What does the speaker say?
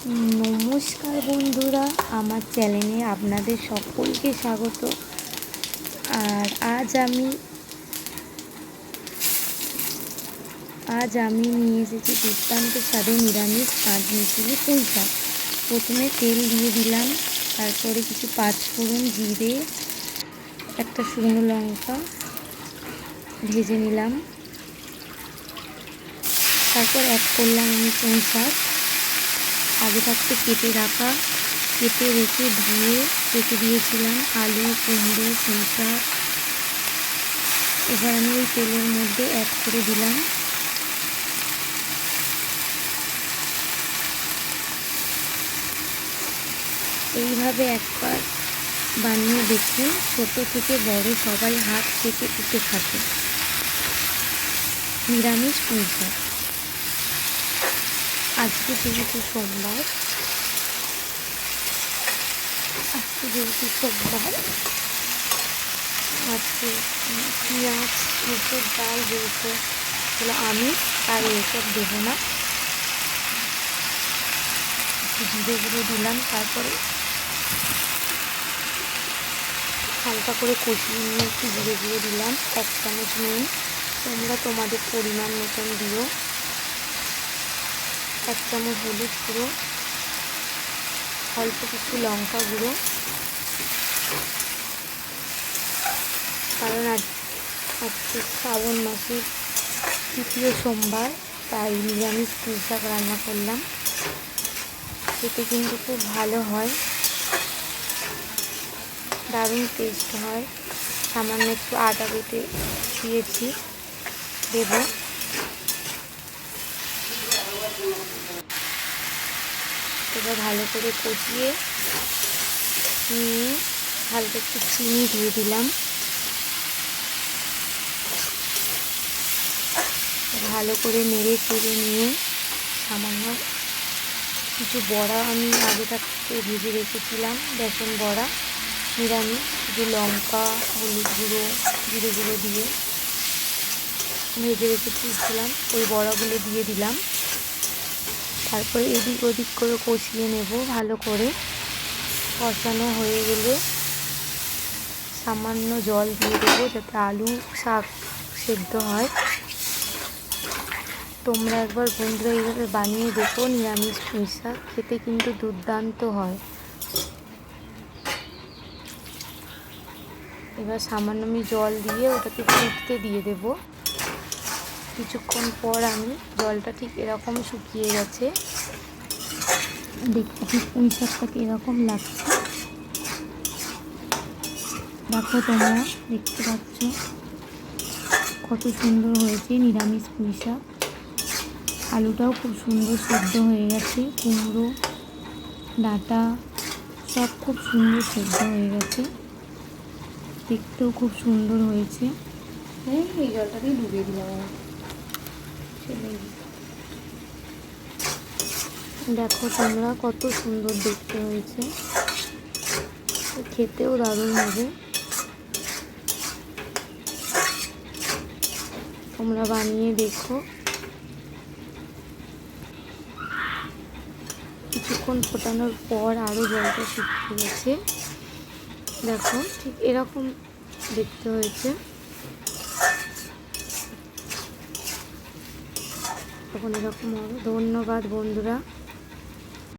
নমস্কার বন্ধুরা, আমার চ্যানেলে আপনাদের সকলকে স্বাগত। আর আজ আমি নিয়ে এসেছি দুর্দান্ত স্বাদের নিরামিষ পাঁচমিশালি পুঁই শাক। প্রথমে তেল দিয়ে দিলাম, তারপরে কিছু পাঁচফোড়ন, জিরে, একটা শুকনো লঙ্কা ভেজে নিলাম। তারপর অ্যাড করলাম আমি পুঁই শাক, আগে থাকতে কেটে রেখে ধুয়ে রেখে দিয়েছিলাম আলু, কুমড়ো, পুঁই শাক। এবার আমি ওই তেলের মধ্যে অ্যাড করে দিলাম। এইভাবে একবার বানিয়ে দেখুন, ছোট থেকে বড় সবাই হাত চেটে পুঁতে খাবে নিরামিষ পুঁই শাক। আজকে যেহেতু সোমবার, আজকে পেঁয়াজ, মুসুর ডাল যেহেতু আমি আর এসব দেবো না। জিরে গুঁড়ো দিলাম, তারপরে হালকা করে কষিয়ে নিয়ে একটু জিরে গুঁড়ো দিলাম, 1 চামচ নুন, তোমরা তোমাদের পরিমাণ মতন দিও। 1 চামচ হলুদ গুঁড়ো, অল্প কিছু লঙ্কা গুঁড়ো, কারণ আজকে শ্রাবণ মাসের 3য় সোমবার, তাই নিরামিষ পুঁই শাক রান্না করলাম। খেতে কিন্তু খুব ভালো হয়, দারুণ টেস্ট হয়। সামান্য একটু আদা বেটে দিয়েছি, দেব। এবার ভালো করে কষিয়ে নিয়ে হালকা একটু চিনি দিয়ে দিলাম। ভালো করে নেড়ে চেড়ে নিয়ে সামান্য কিছু বড়া আমি আগে থাকতে ভেজে রেখেছিলাম, বেসন বড়া নিরামিষ, শুধু লঙ্কা, হলুদ গুঁড়ো, জিরে গুঁড়ো দিয়ে ভেজে রেখেছিলাম, ওই বড়াগুলো দিয়ে দিলাম। তারপরে এদিক ওদিক করে কষিয়ে নেব। ভালো করে কষানো হয়ে গেলে সামান্য জল দিয়ে দেবো, যাতে আলু শাক সেদ্ধ হয়। তোমরা একবার বন্ধুরা এইভাবে বানিয়ে দেখো নিরামিষ পুঁই শাক, খেতে কিন্তু দুর্দান্ত হয়। এবার সামান্য আমি জল দিয়ে ওটাকে ফুটতে দিয়ে দেব। কিছুক্ষণ পর আমি জলটা ঠিক এরকম শুকিয়ে গেছে, দেখতে ঠিক পুঁই শাকটাকে এরকম লাগছে। দেখো, তোমরা দেখতে পাচ্ছ কত সুন্দর হয়েছে নিরামিষ পুঁই শাক। আলুটাও খুব সুন্দর সেদ্ধ হয়ে গেছে, কুমড়ো ডাঁটা সব খুব সুন্দর সেদ্ধ হয়ে গেছে, দেখতেও খুব সুন্দর হয়েছে। এই জলটা দিয়ে ডুবিয়ে দিলাম। দেখো তোমরা কত সুন্দর দেখতে হয়েছে, খেতেও দারুণ হবে। তোমরা বানিয়ে দেখো। কিছুক্ষণ ফোটানোর পর আরও জলটা শুকিয়ে গেছে। দেখো ঠিক এরকম দেখতে হয়েছে। তখন এরকম হবে। ধন্যবাদ বন্ধুরা।